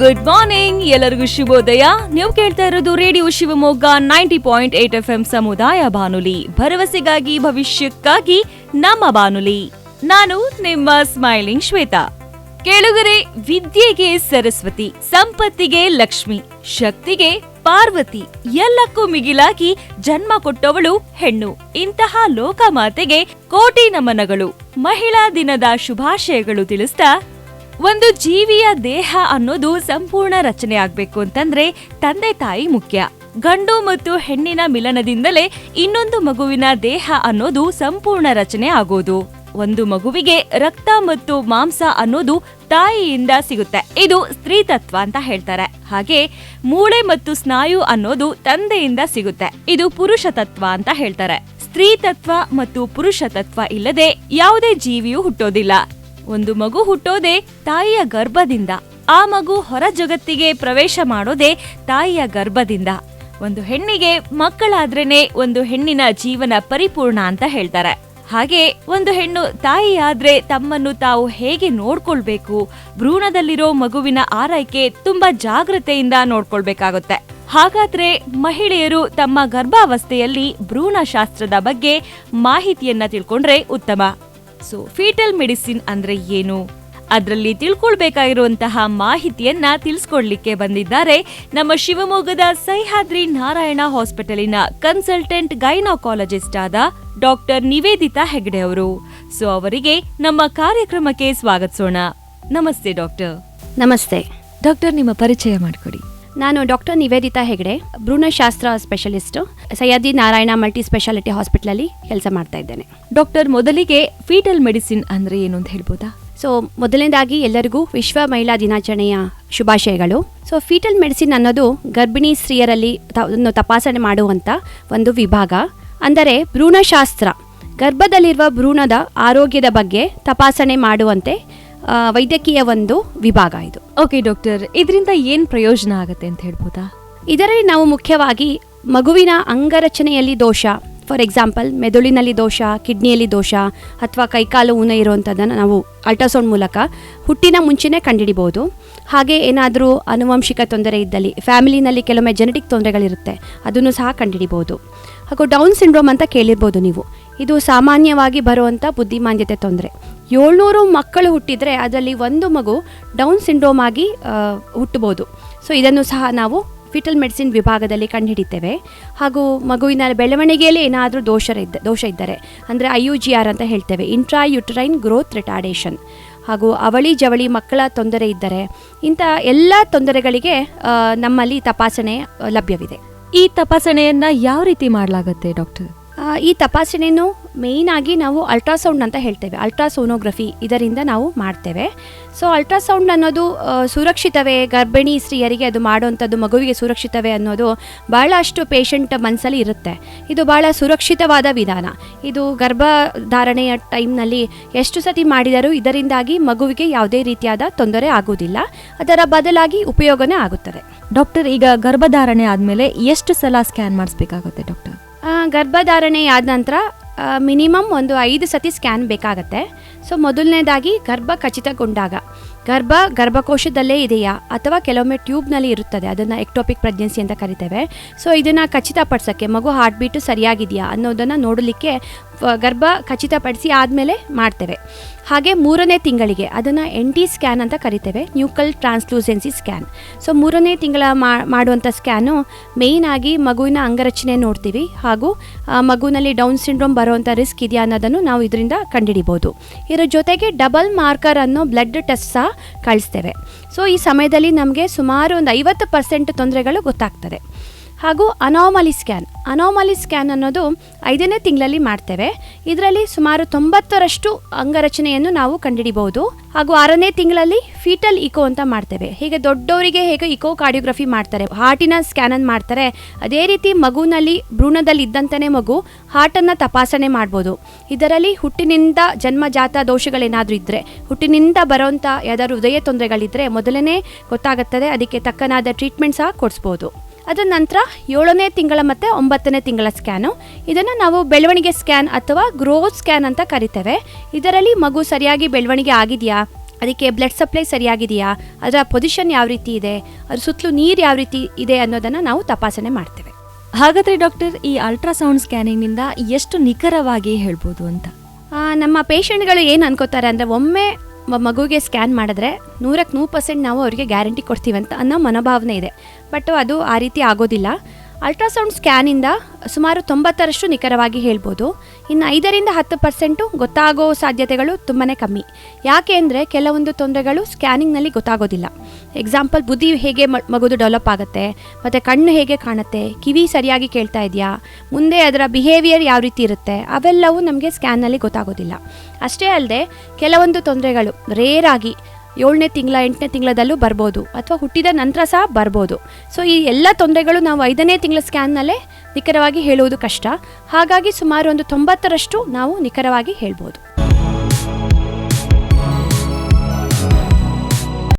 Good morning, ಎಲ್ಲರಿಗೂ ಶುಭೋದಯ. ನೀವು ಕೇಳ್ತಾ ಇರೋದು ರೇಡಿಯೋ ಶಿವಮೊಗ್ಗ 90.8 FM ಸಮುದಾಯ ಬಾನುಲಿ, ಭರವಸೆಗಾಗಿ ಭವಿಷ್ಯಕ್ಕಾಗಿ ನಮ್ಮ ಬಾನುಲಿ. ನಾನು ನಿಮ್ಮ ಸ್ಮೈಲಿಂಗ್ ಶ್ವೇತಾ. ಕೇಳುಗರೆ, ವಿದ್ಯೆಗೆ ಸರಸ್ವತಿ, ಸಂಪತ್ತಿಗೆ ಲಕ್ಷ್ಮಿ, ಶಕ್ತಿಗೆ ಪಾರ್ವತಿ, ಎಲ್ಲಕ್ಕೂ ಮಿಗಿಲಾಗಿ ಜನ್ಮ ಕೊಟ್ಟವಳು ಹೆಣ್ಣು. ಇಂತಹ ಲೋಕಮಾತೆಗೆ ಕೋಟಿ ನಮನಗಳು. ಮಹಿಳಾ ದಿನದ ಶುಭಾಶಯಗಳು ತಿಳಿಸ್ತಾ, ಒಂದು ಜೀವಿಯ ದೇಹ ಅನ್ನೋದು ಸಂಪೂರ್ಣ ರಚನೆ ಆಗ್ಬೇಕು ಅಂತಂದ್ರೆ ತಂದೆ ತಾಯಿ ಮುಖ್ಯ. ಗಂಡು ಮತ್ತು ಹೆಣ್ಣಿನ ಮಿಲನದಿಂದಲೇ ಇನ್ನೊಂದು ಮಗುವಿನ ದೇಹ ಅನ್ನೋದು ಸಂಪೂರ್ಣ ರಚನೆ ಆಗೋದು. ಒಂದು ಮಗುವಿಗೆ ರಕ್ತ ಮತ್ತು ಮಾಂಸ ಅನ್ನೋದು ತಾಯಿಯಿಂದ ಸಿಗುತ್ತೆ. ಇದು ಸ್ತ್ರೀ ತತ್ವ ಅಂತ ಹೇಳ್ತಾರೆ. ಹಾಗೆ ಮೂಳೆ ಮತ್ತು ಸ್ನಾಯು ಅನ್ನೋದು ತಂದೆಯಿಂದ ಸಿಗುತ್ತೆ. ಇದು ಪುರುಷ ತತ್ವ ಅಂತ ಹೇಳ್ತಾರೆ. ಸ್ತ್ರೀ ತತ್ವ ಮತ್ತು ಪುರುಷ ತತ್ವ ಇಲ್ಲದೆ ಯಾವುದೇ ಜೀವಿಯೂ ಹುಟ್ಟೋದಿಲ್ಲ. ಒಂದು ಮಗು ಹುಟ್ಟೋದೇ ತಾಯಿಯ ಗರ್ಭದಿಂದ. ಆ ಮಗು ಹೊರ ಜಗತ್ತಿಗೆ ಪ್ರವೇಶ ಮಾಡೋದೇ ತಾಯಿಯ ಗರ್ಭದಿಂದ. ಒಂದು ಹೆಣ್ಣಿಗೆ ಮಕ್ಕಳಾದ್ರೇನೆ ಒಂದು ಹೆಣ್ಣಿನ ಜೀವನ ಪರಿಪೂರ್ಣ ಅಂತ ಹೇಳ್ತಾರೆ. ಹಾಗೆ ಒಂದು ಹೆಣ್ಣು ತಾಯಿಯಾದ್ರೆ ತಮ್ಮನ್ನು ತಾವು ಹೇಗೆ ನೋಡ್ಕೊಳ್ಬೇಕು, ಭ್ರೂಣದಲ್ಲಿರೋ ಮಗುವಿನ ಆರೈಕೆ ತುಂಬಾ ಜಾಗ್ರತೆಯಿಂದ ನೋಡ್ಕೊಳ್ಬೇಕಾಗುತ್ತೆ. ಹಾಗಾದ್ರೆ ಮಹಿಳೆಯರು ತಮ್ಮ ಗರ್ಭಾವಸ್ಥೆಯಲ್ಲಿ ಭ್ರೂಣಶಾಸ್ತ್ರದ ಬಗ್ಗೆ ಮಾಹಿತಿಯನ್ನ ತಿಳ್ಕೊಂಡ್ರೆ ಉತ್ತಮ. ಸೊ ಫೀಟಲ್ ಮೆಡಿಸಿನ್ ಅಂದ್ರೆ ಏನು, ಅದರಲ್ಲಿ ತಿಳ್ಕೊಳ್ಬೇಕಾಗಿರುವಂತಹ ಮಾಹಿತಿಯನ್ನ ತಿಳಿಸ್ಕೊಡ್ಲಿಕ್ಕೆ ಬಂದಿದ್ದಾರೆ ನಮ್ಮ ಶಿವಮೊಗ್ಗದ ಸಹ್ಯಾದ್ರಿ ನಾರಾಯಣ ಹಾಸ್ಪಿಟಲಿನ ಕನ್ಸಲ್ಟೆಂಟ್ ಗೈನಕಾಲಜಿಸ್ಟ್ ಆದ ಡಾಕ್ಟರ್ ನಿವೇದಿತಾ ಹೆಗ್ಡೆ ಅವರು. ಸೊ ಅವರಿಗೆ ನಮ್ಮ ಕಾರ್ಯಕ್ರಮಕ್ಕೆ ಸ್ವಾಗತಿಸೋಣ. ನಮಸ್ತೆ ಡಾಕ್ಟರ್. ನಮಸ್ತೆ ಡಾಕ್ಟರ್, ನಿಮ್ಮ ಪರಿಚಯ ಮಾಡಿಕೊಡಿ. ನಾನು ಡಾಕ್ಟರ್ ನಿವೇದಿತಾ ಹೆಗ್ಡೆ, ಭ್ರೂಣಶಾಸ್ತ್ರ specialist, Sahyadri Narayana multi speciality ಹಾಸ್ಪಿಟಲಲ್ಲಿ ಕೆಲಸ ಮಾಡ್ತಾ ಇದ್ದೇನೆ. ಡಾಕ್ಟರ್, ಮೊದಲಿಗೆ ಫೀಟಲ್ ಮೆಡಿಸಿನ್ ಅಂದ್ರೆ ಏನು ಅಂತ ಹೇಳ್ಬೋದಾ? ಸೊ ಮೊದಲನೇದಾಗಿ ಎಲ್ಲರಿಗೂ ವಿಶ್ವ ಮಹಿಳಾ ದಿನಾಚರಣೆಯ ಶುಭಾಶಯಗಳು. ಸೊ ಫೀಟಲ್ ಮೆಡಿಸಿನ್ ಅನ್ನೋದು ಗರ್ಭಿಣಿ ಸ್ತ್ರೀಯರಲ್ಲಿ ತಪಾಸಣೆ ಮಾಡುವಂಥ ಒಂದು ವಿಭಾಗ. ಅಂದರೆ ಭ್ರೂಣಶಾಸ್ತ್ರ, ಗರ್ಭದಲ್ಲಿರುವ ಭ್ರೂಣದ ಆರೋಗ್ಯದ ಬಗ್ಗೆ ತಪಾಸಣೆ ಮಾಡುವಂತೆ ವೈದ್ಯಕೀಯ ಒಂದು ವಿಭಾಗ ಇದು. ಓಕೆ ಡಾಕ್ಟರ್, ಇದರಿಂದ ಏನು ಪ್ರಯೋಜನ ಆಗುತ್ತೆ ಅಂತ ಹೇಳ್ಬೋದಾ? ಇದರಲ್ಲಿ ನಾವು ಮುಖ್ಯವಾಗಿ ಮಗುವಿನ ಅಂಗರಚನೆಯಲ್ಲಿ ದೋಷ, ಫಾರ್ ಎಕ್ಸಾಂಪಲ್ ಮೆದುಳಿನಲ್ಲಿ ದೋಷ, ಕಿಡ್ನಿಯಲ್ಲಿ ದೋಷ ಅಥವಾ ಕೈಕಾಲು ಊನ ಇರುವಂಥದ್ದನ್ನು ನಾವು ಅಲ್ಟ್ರಾಸೌಂಡ್ ಮೂಲಕ ಹುಟ್ಟಿನ ಮುಂಚೆನೇ ಕಂಡುಹಿಡಿಬೋದು. ಹಾಗೆ ಏನಾದರೂ ಆನುವಂಶಿಕ ತೊಂದರೆ ಇದ್ದಲ್ಲಿ, ಫ್ಯಾಮಿಲಿನಲ್ಲಿ ಕೆಲವೊಮ್ಮೆ ಜೆನೆಟಿಕ್ ತೊಂದರೆಗಳಿರುತ್ತೆ, ಅದನ್ನು ಸಹ ಕಂಡುಹಿಡಿಬೋದು. ಹಾಗೂ ಡೌನ್ ಸಿಂಡ್ರೋಮ್ ಅಂತ ಕೇಳಿರ್ಬೋದು ನೀವು. ಇದು ಸಾಮಾನ್ಯವಾಗಿ ಬರುವಂಥ ಬುದ್ಧಿಮಾಂದ್ಯತೆ ತೊಂದರೆ. 700 ಮಕ್ಕಳು ಹುಟ್ಟಿದರೆ ಅದರಲ್ಲಿ ಒಂದು ಮಗು ಡೌನ್ ಸಿಂಡ್ರೋಮ್ ಆಗಿ ಹುಟ್ಟಬಹುದು. ಸೊ ಇದನ್ನು ಸಹ ನಾವು ಫಿಟಲ್ ಮೆಡಿಸಿನ್ ವಿಭಾಗದಲ್ಲಿ ಕಂಡುಹಿಡಿತೇವೆ. ಹಾಗೂ ಮಗುವಿನ ಬೆಳವಣಿಗೆಯಲ್ಲಿ ಏನಾದರೂ ದೋಷ ಇದ್ದರೆ, ಅಂದರೆ IUGR ಅಂತ ಹೇಳ್ತೇವೆ, ಇಂಟ್ರಾ ಯುಟರೈನ್ ಗ್ರೋತ್ ರಿಟಾರ್ಡೇಷನ್, ಹಾಗೂ ಅವಳಿ ಜವಳಿ ಮಕ್ಕಳ ತೊಂದರೆ ಇದ್ದರೆ, ಇಂಥ ಎಲ್ಲ ತೊಂದರೆಗಳಿಗೆ ನಮ್ಮಲ್ಲಿ ತಪಾಸಣೆ ಲಭ್ಯವಿದೆ. ಈ ತಪಾಸಣೆಯನ್ನ ಯಾವ ರೀತಿ ಮಾಡಲಾಗುತ್ತೆ ಡಾಕ್ಟರ್? ಈ ತಪಾಸಣೆಯನ್ನು ಮೇಯ್ನ್ ಆಗಿ ನಾವು ಅಲ್ಟ್ರಾಸೌಂಡ್ ಅಂತ ಹೇಳ್ತೇವೆ, ಅಲ್ಟ್ರಾಸೋನೋಗ್ರಫಿ, ಇದರಿಂದ ನಾವು ಮಾಡ್ತೇವೆ. ಸೊ ಅಲ್ಟ್ರಾಸೌಂಡ್ ಅನ್ನೋದು ಸುರಕ್ಷಿತವೇ, ಗರ್ಭಿಣಿ ಸ್ತ್ರೀಯರಿಗೆ ಅದು ಮಾಡುವಂಥದ್ದು ಮಗುವಿಗೆ ಸುರಕ್ಷಿತವೇ ಅನ್ನೋದು ಭಾಳಷ್ಟು ಪೇಷಂಟ್ ಮನಸ್ಸಲ್ಲಿ ಇರುತ್ತೆ. ಇದು ಭಾಳ ಸುರಕ್ಷಿತವಾದ ವಿಧಾನ. ಇದು ಗರ್ಭಧಾರಣೆಯ ಟೈಮ್ನಲ್ಲಿ ಎಷ್ಟು ಸತಿ ಮಾಡಿದರೂ ಇದರಿಂದಾಗಿ ಮಗುವಿಗೆ ಯಾವುದೇ ರೀತಿಯಾದ ತೊಂದರೆ ಆಗುವುದಿಲ್ಲ, ಅದರ ಬದಲಾಗಿ ಉಪಯೋಗನೇ ಆಗುತ್ತದೆ. ಡಾಕ್ಟರ್, ಈಗ ಗರ್ಭಧಾರಣೆ ಆದಮೇಲೆ ಎಷ್ಟು ಸಲ ಸ್ಕ್ಯಾನ್ ಮಾಡಿಸ್ಬೇಕಾಗುತ್ತೆ ಡಾಕ್ಟರ್? ಗರ್ಭಧಾರಣೆ ಆದ ನಂತರ ಮಿನಿಮಮ್ ಒಂದು 5 ಸತಿ ಸ್ಕ್ಯಾನ್ ಬೇಕಾಗತ್ತೆ. ಸೊ ಮೊದಲನೇದಾಗಿ ಗರ್ಭ ಖಚಿತಗೊಂಡಾಗ, ಗರ್ಭಕೋಶದಲ್ಲೇ ಇದೆಯಾ ಅಥವಾ ಕೆಲವೊಮ್ಮೆ ಟ್ಯೂಬ್ನಲ್ಲಿ ಇರುತ್ತದೆ, ಅದನ್ನು ಎಕ್ಟೋಪಿಕ್ ಪ್ರೆಗ್ನೆನ್ಸಿ ಅಂತ ಕರಿತೇವೆ. ಸೊ ಇದನ್ನು ಖಚಿತಪಡಿಸೋಕ್ಕೆ, ಮಗು ಹಾರ್ಟ್ ಬೀಟು ಸರಿಯಾಗಿದೆಯಾ ಅನ್ನೋದನ್ನು ನೋಡಲಿಕ್ಕೆ ಗರ್ಭ ಖಚಿತಪಡಿಸಿ ಆದಮೇಲೆ ಮಾಡ್ತೇವೆ. ಹಾಗೆ 3ನೇ ತಿಂಗಳಿಗೆ ಅದನ್ನು NT ಸ್ಕ್ಯಾನ್ ಅಂತ ಕರಿತೇವೆ, ನ್ಯೂಕಲ್ ಟ್ರಾನ್ಸ್ಲೂಸೆನ್ಸಿ ಸ್ಕ್ಯಾನ್. ಸೊ 3ನೇ ತಿಂಗಳ ಮಾಡುವಂಥ ಸ್ಕ್ಯಾನು ಮೇಯ್ನ್ ಆಗಿ ಮಗುವಿನ ಅಂಗರಚನೆ ನೋಡ್ತೀವಿ, ಹಾಗೂ ಮಗುವಿನಲ್ಲಿ ಡೌನ್ ಸಿಂಡ್ರೋಮ್ ಬರುವಂಥ ರಿಸ್ಕ್ ಇದೆಯಾ ಅನ್ನೋದನ್ನು ನಾವು ಇದರಿಂದ ಕಂಡುಹಿಡಿಬೋದು. ಇದರ ಜೊತೆಗೆ ಡಬಲ್ ಮಾರ್ಕರ್ ಅನ್ನೋ ಬ್ಲಡ್ ಟೆಸ್ಟ್ ಸಹ ಕಳಿಸ್ತೇವೆ. ಸೊ ಈ ಸಮಯದಲ್ಲಿ ನಮಗೆ ಸುಮಾರು ಒಂದು 50% ತೊಂದರೆಗಳು ಗೊತ್ತಾಗ್ತದೆ. ಹಾಗೂ ಅನಾಮಲಿ ಸ್ಕ್ಯಾನ್ ಅನ್ನೋದು 5ನೇ ತಿಂಗಳಲ್ಲಿ ಮಾಡ್ತೇವೆ. ಇದರಲ್ಲಿ ಸುಮಾರು 90% ಅಂಗರಚನೆಯನ್ನು ನಾವು ಕಂಡುಹಿಡಿಬಹುದು. ಹಾಗೂ 6ನೇ ತಿಂಗಳಲ್ಲಿ ಫೀಟಲ್ ಇಕೋ ಅಂತ ಮಾಡ್ತೇವೆ. ಹೀಗೆ ದೊಡ್ಡವರಿಗೆ ಹೇಗೆ ಇಕೋ ಕಾರ್ಡಿಯೋಗ್ರಫಿ ಮಾಡ್ತಾರೆ, ಹಾರ್ಟಿನ ಸ್ಕ್ಯಾನನ್ನು ಮಾಡ್ತಾರೆ, ಅದೇ ರೀತಿ ಮಗುವಿನಲ್ಲಿ ಭ್ರೂಣದಲ್ಲಿ ಇದ್ದಂತನೇ ಮಗು ಹಾರ್ಟನ್ನು ತಪಾಸಣೆ ಮಾಡ್ಬೋದು. ಇದರಲ್ಲಿ ಹುಟ್ಟಿನಿಂದ ಜನ್ಮಜಾತ ದೋಷಗಳೇನಾದರೂ ಇದ್ದರೆ, ಹುಟ್ಟಿನಿಂದ ಬರೋವಂಥ ಯಾವ್ದಾದ್ರು ಹೃದಯ ತೊಂದರೆಗಳಿದ್ದರೆ ಮೊದಲನೇ ಗೊತ್ತಾಗುತ್ತದೆ, ಅದಕ್ಕೆ ತಕ್ಕನಾದ ಟ್ರೀಟ್ಮೆಂಟ್ ಸಹ ಕೊಡಿಸ್ಬೋದು. ಅದರ ನಂತರ 7ನೇ ತಿಂಗಳ ಮತ್ತು 9ನೇ ತಿಂಗಳ ಸ್ಕ್ಯಾನು, ಇದನ್ನು ನಾವು ಬೆಳವಣಿಗೆ ಸ್ಕ್ಯಾನ್ ಅಥವಾ ಗ್ರೋತ್ ಸ್ಕ್ಯಾನ್ ಅಂತ ಕರಿತೇವೆ. ಇದರಲ್ಲಿ ಮಗು ಸರಿಯಾಗಿ ಬೆಳವಣಿಗೆ ಆಗಿದೆಯಾ, ಅದಕ್ಕೆ ಬ್ಲಡ್ ಸಪ್ಲೈ ಸರಿಯಾಗಿದೆಯಾ, ಅದರ ಪೊಸಿಷನ್ ಯಾವ ರೀತಿ ಇದೆ, ಅದ್ರ ಸುತ್ತಲೂ ನೀರು ಯಾವ ರೀತಿ ಇದೆ ಅನ್ನೋದನ್ನು ನಾವು ತಪಾಸಣೆ ಮಾಡ್ತೇವೆ. ಹಾಗಾದ್ರೆ ಡಾಕ್ಟರ್, ಈ ಅಲ್ಟ್ರಾಸೌಂಡ್ ಸ್ಕ್ಯಾನಿಂಗ್ನಿಂದ ಎಷ್ಟು ನಿಖರವಾಗಿ ಹೇಳ್ಬೋದು ಅಂತ? ನಮ್ಮ ಪೇಷಂಟ್ಗಳು ಏನು ಅನ್ಕೋತಾರೆ ಅಂದರೆ, ಒಮ್ಮೆ ಮಗುಗೆ ಸ್ಕ್ಯಾನ್ ಮಾಡಿದ್ರೆ 100% ನಾವು ಅವರಿಗೆ ಗ್ಯಾರಂಟಿ ಕೊಡ್ತೀವಂತ ಅನ್ನೋ ಮನೋಭಾವನೆ ಇದೆ. ಬಟ್ ಅದು ಆ ರೀತಿ ಆಗೋದಿಲ್ಲ. ಅಲ್ಟ್ರಾಸೌಂಡ್ ಸ್ಕ್ಯಾನಿಂದ ಸುಮಾರು 90% ನಿಖರವಾಗಿ ಹೇಳ್ಬೋದು. ಇನ್ನು 5-10% ಗೊತ್ತಾಗೋ ಸಾಧ್ಯತೆಗಳು ತುಂಬಾ ಕಮ್ಮಿ. ಯಾಕೆ ಅಂದರೆ ಕೆಲವೊಂದು ತೊಂದರೆಗಳು ಸ್ಕ್ಯಾನಿಂಗ್ನಲ್ಲಿ ಗೊತ್ತಾಗೋದಿಲ್ಲ. ಎಕ್ಸಾಂಪಲ್, ಬುದ್ಧಿ ಹೇಗೆ ಮಗುದು ಡೆವಲಪ್ ಆಗುತ್ತೆ, ಮತ್ತು ಕಣ್ಣು ಹೇಗೆ ಕಾಣುತ್ತೆ, ಕಿವಿ ಸರಿಯಾಗಿ ಕೇಳ್ತಾ ಇದೆಯಾ, ಮುಂದೆ ಅದರ ಬಿಹೇವಿಯರ್ ಯಾವ ರೀತಿ ಇರುತ್ತೆ, ಅವೆಲ್ಲವೂ ನಮಗೆ ಸ್ಕ್ಯಾನ್ನಲ್ಲಿ ಗೊತ್ತಾಗೋದಿಲ್ಲ. ಅಷ್ಟೇ ಅಲ್ಲದೆ ಕೆಲವೊಂದು ತೊಂದರೆಗಳು ರೇರಾಗಿ 7ನೇ ತಿಂಗಳ 8ನೇ ತಿಂಗಳದಲ್ಲೂ ಬರ್ಬೋದು, ಅಥವಾ ಹುಟ್ಟಿದ ನಂತರ ಸಹ ಬರ್ಬೋದು. ಸೊ ಈ ಎಲ್ಲ ತೊಂದರೆಗಳು ನಾವು 5ನೇ ತಿಂಗಳ ಸ್ಕ್ಯಾನ್ನಲ್ಲೇ ನಿಖರವಾಗಿ ಹೇಳುವುದು ಕಷ್ಟ. ಹಾಗಾಗಿ ಸುಮಾರು ಒಂದು 90% ನಾವು ನಿಖರವಾಗಿ ಹೇಳ್ಬೋದು.